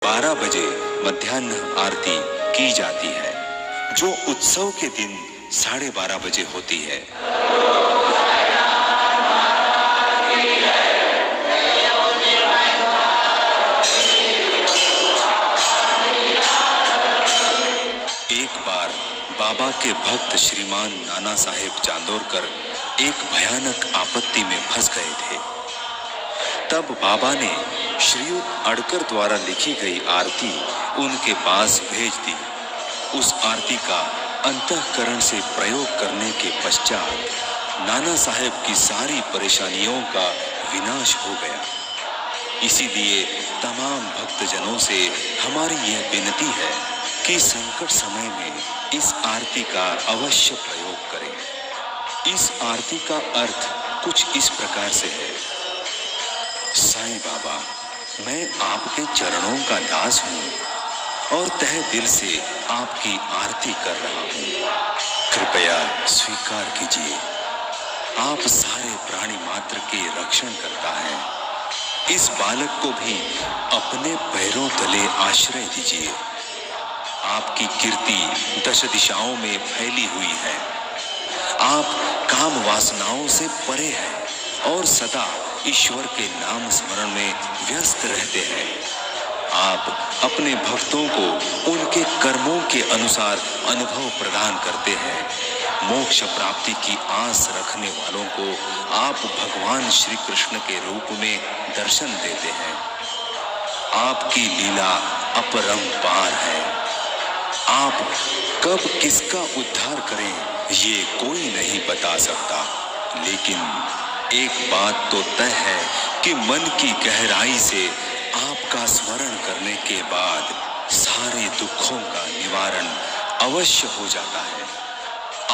12 बजे मध्याह्न आरती की जाती है, जो उत्सव के दिन 12:30 बजे होती है। एक बार बाबा के भक्त श्रीमान नाना साहेब चांदोरकर एक भयानक आपत्ति में फंस गए थे। तब बाबा ने श्रीयुत अडकर द्वारा लिखी गई आरती उनके पास भेज दी। उस आरती का अंतःकरण से प्रयोग करने के पश्चात नाना साहेब की सारी परेशानियों का विनाश हो गया। इसीलिए तमाम भक्तजनों से हमारी यह विनती है कि संकट समय में इस आरती का अवश्य प्रयोग करें। इस आरती का अर्थ कुछ इस प्रकार से है। साईं बाबा, मैं आपके चरणों का दास हूँ और तहे दिल से आपकी आरती कर रहा हूँ। कृपया स्वीकार कीजिए। आप सारे प्राणी मात्र के रक्षण करता है। इस बालक को भी अपने पैरों तले आश्रय दीजिए। आपकी कीर्ति 10 दिशाओं में फैली हुई है। आप काम वासनाओं से परे हैं और सदा ईश्वर के नाम स्मरण में व्यस्त रहते हैं। आप अपने भक्तों को उनके कर्मों के अनुसार अनुभव प्रदान करते हैं। मोक्ष प्राप्ति की आस रखने वालों को आप भगवान श्री कृष्ण के रूप में दर्शन देते हैं। आपकी लीला अपरंपार है। आप कब किसका उद्धार करें ये कोई नहीं बता सकता, लेकिन एक बात तो तय है कि मन की गहराई से आपका स्मरण करने के बाद सारे दुखों का निवारण अवश्य हो जाता है।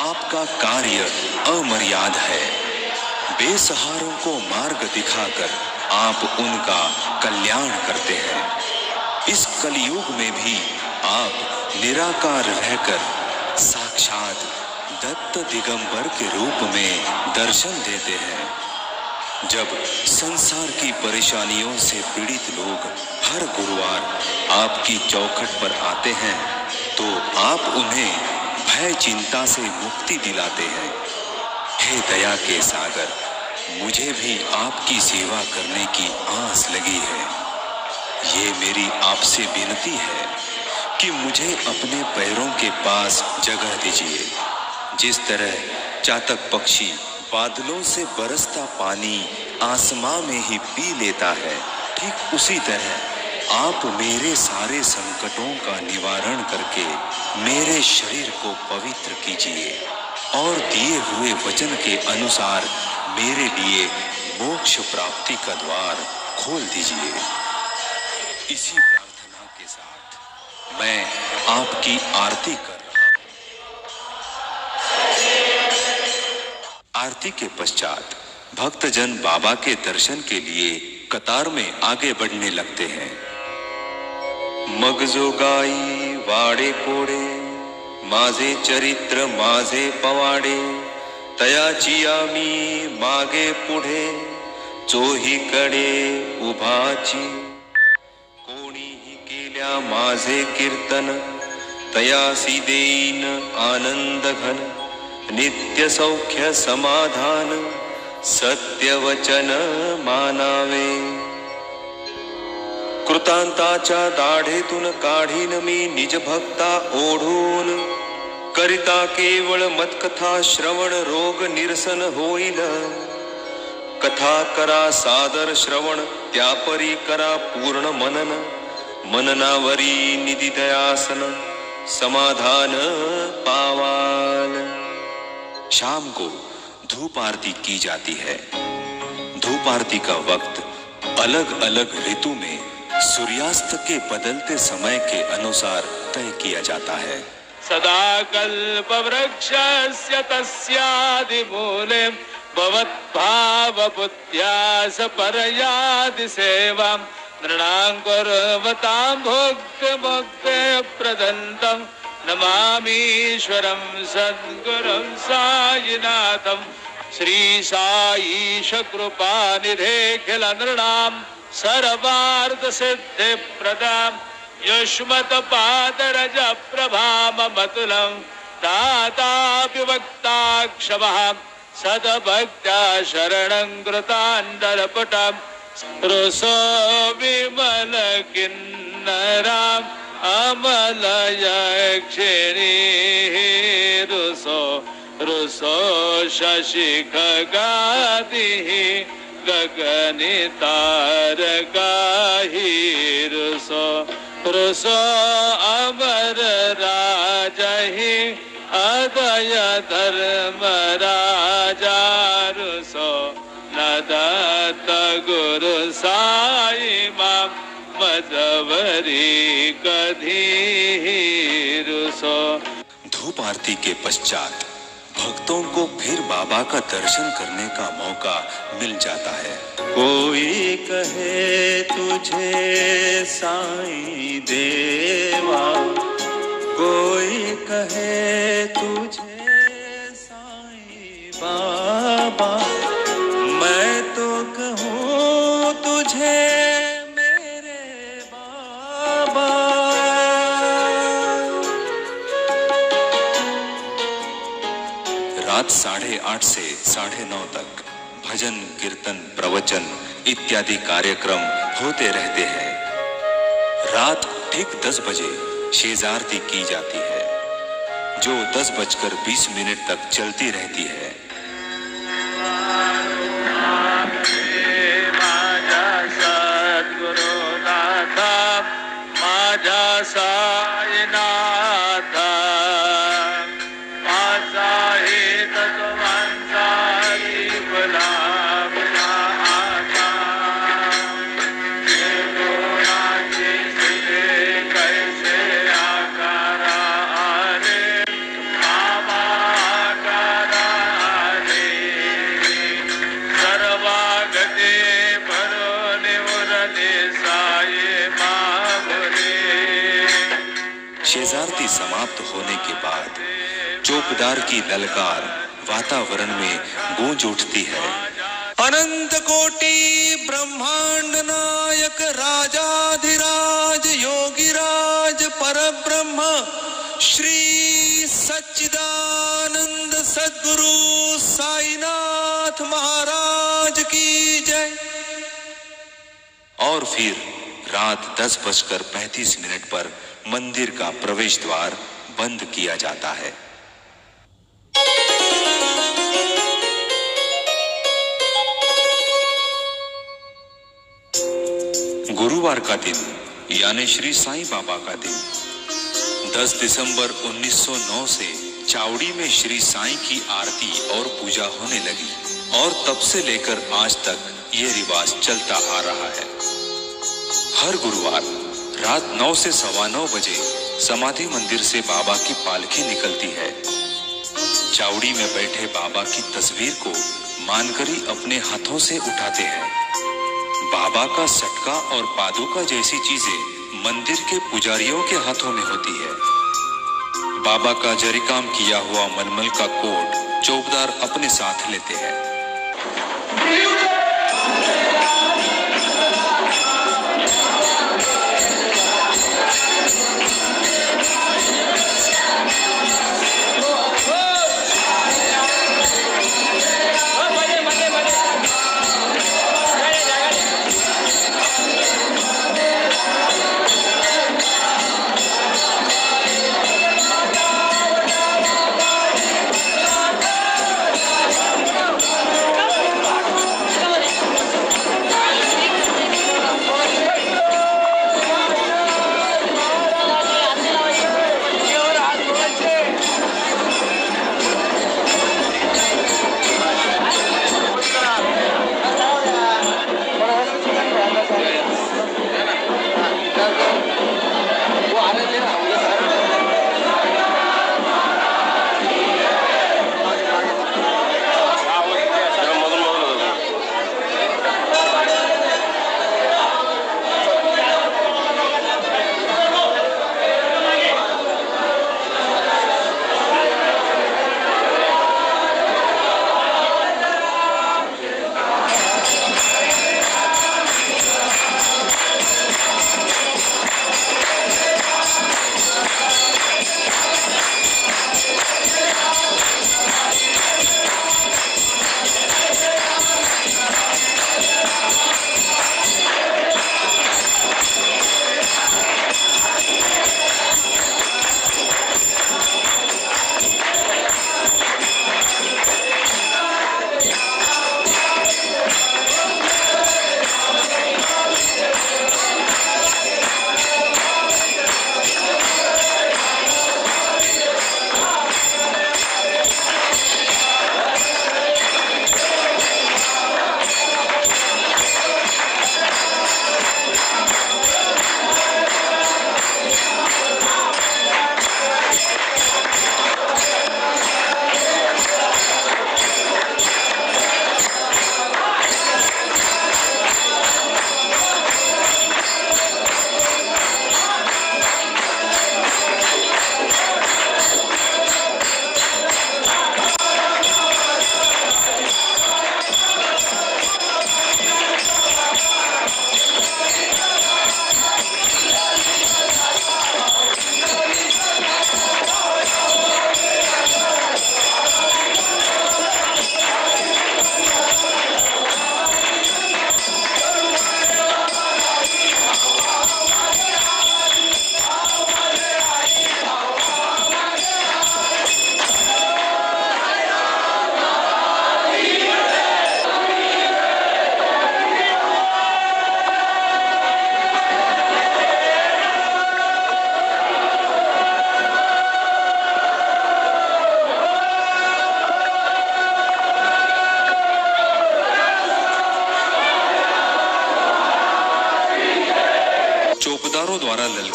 आपका कार्य अमर्याद है। बेसहारों को मार्ग दिखाकर आप उनका कल्याण करते हैं। इस कलयुग में भी आप निराकार रहकर साक्षात दत्त दिगंबर के रूप में दर्शन देते हैं। जब संसार की परेशानियों से पीड़ित लोग हर गुरुवार आपकी चौखट पर आते हैं तो आप उन्हें भय चिंता से मुक्ति दिलाते हैं। हे दया के सागर, मुझे भी आपकी सेवा करने की आस लगी है। ये मेरी आपसे विनती है कि मुझे अपने पैरों के पास जगह दीजिए। जिस तरह चातक पक्षी बादलों से बरसता पानी आसमां में ही पी लेता है, ठीक उसी तरह आप मेरे सारे संकटों का निवारण करके मेरे शरीर को पवित्र कीजिए और दिए हुए वचन के अनुसार मेरे लिए मोक्ष प्राप्ति का द्वार खोल दीजिए। इसी प्रार्थना के साथ मैं आपकी आरती कर रहा हूं। आरती के पश्चात भक्तजन बाबा के दर्शन के लिए कतार में आगे बढ़ने लगते हैं। मग जो गाई वाडे कोडे, माझे चरित्र माझे पवाडे, तयाची आम्ही मागे पुढे, चोहीकडे उभाची, कोणीही केल्या माझे कीर्तन, तयासी देईन आनंद घन, नित्य सौख्य समाधान, सत्य वचन मानावे। कृतांताच्या दाढेतून काढीन मी निज भक्ता ओढून, करिता केवळ मतकथा श्रवण रोग निरसन होईल। कथा करा सादर श्रवण, त्यापरी करा पूर्ण मनन, मननावरी निधी दयासन, समाधान पावाल। शाम को धूप आरती की जाती है। धूप आरती का वक्त अलग अलग ऋतु में सूर्यास्त के बदलते समय के अनुसार तय किया जाता है। सदा कल्प वृक्षस्य तस्यादि मूले भवद्भाव बुद्ध्यास परयादि सेवा नृणां कुर्वतां भुक्ति मुक्ति प्रदन्तं नमामीश्वरं सद्गुरुं साईनाथं। श्री साईश कृपानिधे खिल नृणां सर्वार्थ सिद्धि प्रदां युष्मत पादरज प्रभाममतुलं दाताभिवक्ताक्षमः सद्भक्त्या शरणं कृताण्डरपटं रुसो विमल किन्नराम् अमलयक्षिणी रुसो रुसो शशिखगादिः गगनितारकाहि रुसो रुसो अमर राजहि अदय धर्मराजा रुसो नदत गुरु साई मां मजवरी कधी रुसो। धूप आरती के पश्चात भक्तों को फिर बाबा का दर्शन करने का मौका मिल जाता है। कोई कहे तुझे साईं देवा, कोई कहे तुझे साईं बाबा, मैं तो कहूँ तुझे मेरे बाबा। रात 8:30 से 9:30 तक भजन कीर्तन प्रवचन इत्यादि कार्यक्रम होते रहते हैं। रात ठीक 10 बजे शेज आरती की जाती है, जो 10:20 तक चलती रहती है। माझा सद्गुरुनाथ माझा साईनाथ माझा हित तुमचा जीवला बिना आता गुणाची सिद्धे कैसे आकारा आले बाबा आकारा आले सर्वागते भरो निवरले साये मामुले। शेजारती समाप्त होने के बाद चौकीदार की ललकार वातावरण में गूंज उठती है। अनंत कोटि ब्रह्मांड नायक राजाधिराज योगिराज परब्रह्म श्री सच्चिदानंद सद्गुरु साईनाथ महाराज की जय। और फिर रात 10:35 पर मंदिर का प्रवेश द्वार बंद किया जाता है। गुरुवार का दिन यानी श्री साईं बाबा का दिन 10 दिसंबर 1909 से चावड़ी में श्री साईं की आरती और पूजा होने लगी और तब से लेकर आज तक ये रिवाज चलता आ रहा है। हर गुरुवार रात 9 से 9:15 बजे समाधि मंदिर से बाबा की पालकी निकलती है। चावड़ी में बैठे बाबा की तस्वीर को मानकरी अपने हाथों से उठाते हैं। बाबा का सटका और पादुका जैसी चीजें मंदिर के पुजारियों के हाथों में होती है। बाबा का जरीकाम किया हुआ मलमल का कोट चौकीदार अपने साथ लेते हैं।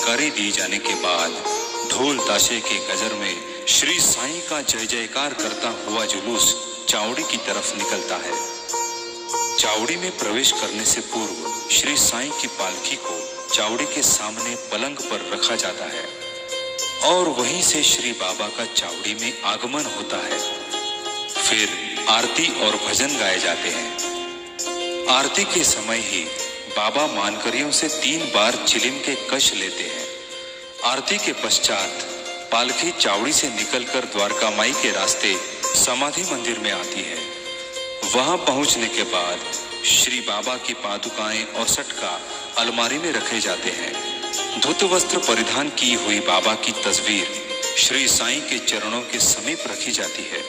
नमस्कारी दी जाने के बाद ढोल ताशे के गजर में श्री साईं का जय जयकार करता हुआ जुलूस चावड़ी की तरफ निकलता है। चावड़ी में प्रवेश करने से पूर्व श्री साईं की पालकी को चावड़ी के सामने पलंग पर रखा जाता है और वहीं से श्री बाबा का चावड़ी में आगमन होता है। फिर आरती और भजन गाए जाते हैं। आरती के समय ही बाबा मानकरियों से 3 बार चिलिम के कश लेते हैं। आरती के पश्चात पालकी चावड़ी से निकलकर द्वारका माई के रास्ते समाधि मंदिर में आती है। वहां पहुंचने के बाद श्री बाबा की पादुकाएं और सटका अलमारी में रखे जाते हैं। धुत वस्त्र परिधान की हुई बाबा की तस्वीर श्री साईं के चरणों के समीप रखी जाती है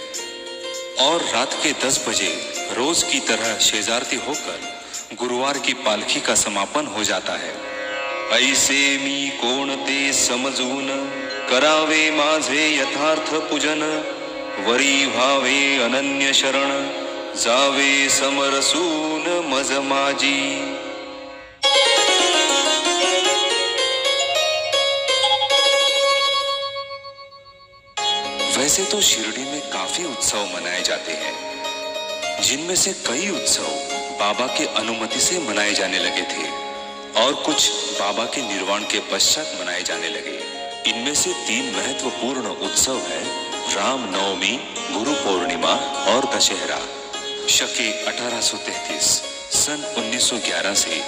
और रात के 10 बजे रोज की तरह शेजारती होकर गुरुवार की पालकी का समापन हो जाता है। ऐसे मी कोण ते समजून करावे माझे यथार्थ पूजन, वरी भावे अनन्य शरण जावे समरसून मज माझी। वैसे तो शिरडी में काफी उत्सव मनाए जाते हैं, जिनमें से कई उत्सव बाबा के अनुमति से मनाए जाने लगे थे और कुछ बाबा के निर्वाण के पश्चात मनाए जाने लगे। इनमें से 3 महत्वपूर्ण उत्सव है राम नवमी, गुरु पूर्णिमा और दशहरा। शके 1833 सन 1911 से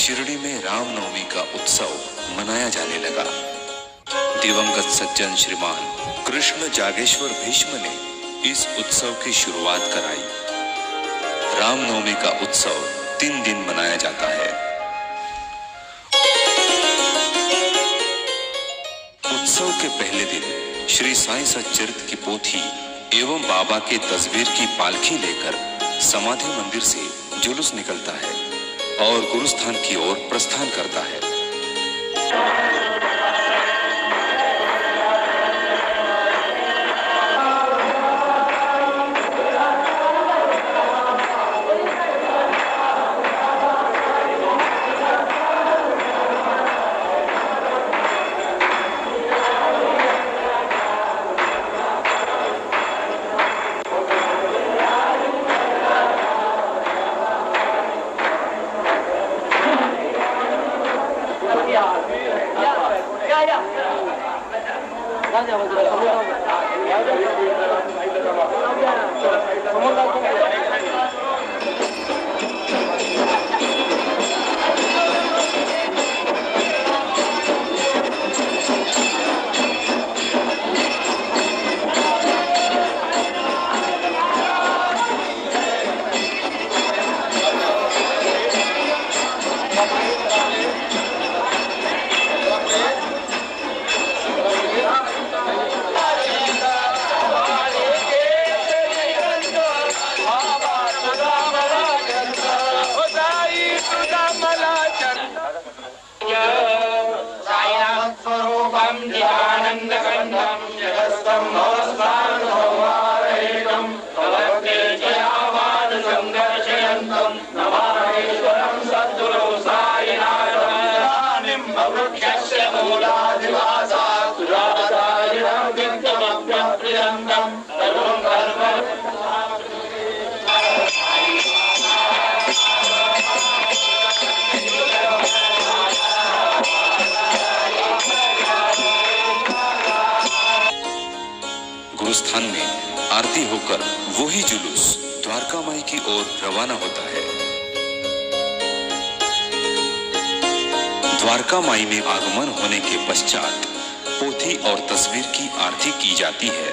शिरडी में रामनवमी का उत्सव मनाया जाने लगा। दिवंगत सज्जन श्रीमान कृष्ण जागेश्वर भीष्म ने इस उत्सव की शुरुआत कराई। रामनवमी का उत्सव 3 दिन मनाया जाता है। उत्सव के पहले दिन श्री साईं सच्चरित्र की पोथी एवं बाबा के तस्वीर की पालकी लेकर समाधि मंदिर से जुलूस निकलता है और गुरुस्थान की ओर प्रस्थान करता है। गुरुस्थान में आरती होकर वही जुलूस द्वारका माई की ओर रवाना होता है। द्वारका माई में आगमन होने के पश्चात पोथी और तस्वीर की आरती की जाती है।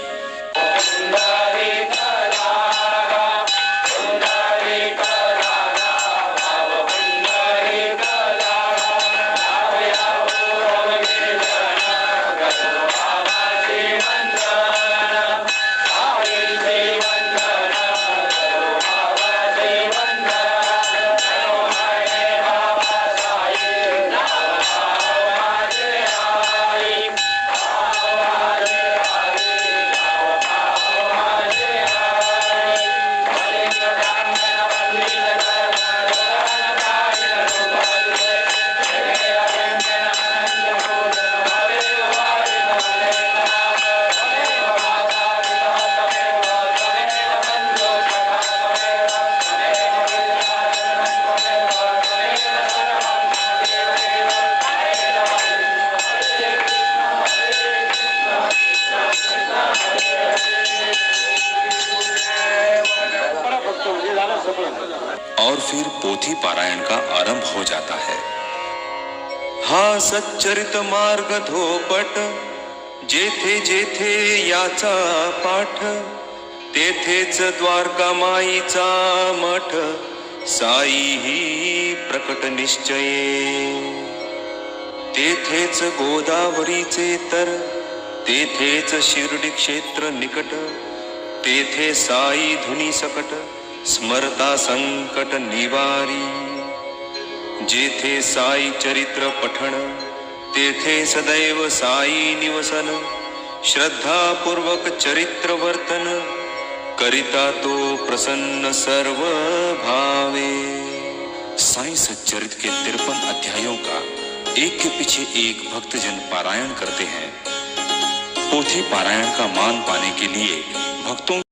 पोथी पारायण का आरंभ हो जाता है। हा सच्चरित मार्ग धोपट, जेथे जेथे याचा पाठ, तेथेच द्वारका माईचा मठ, साई ही प्रकट निश्चये। तेथेच गोदावरीचे तर, तेथेच शिर्डी क्षेत्र निकट, तेथे साई धुनी सकट, स्मरता संकट निवारी। जेथे साई चरित्र पठण, तेथे सदैव साई निवसन, श्रद्धा पूर्वक चरित्र वर्तन, करिता तो प्रसन्न सर्व भावे। साई सच्चरित के 53 अध्यायों का एक के पीछे एक भक्तजन पारायण करते हैं। पोथी पारायण का मान पाने के लिए भक्तों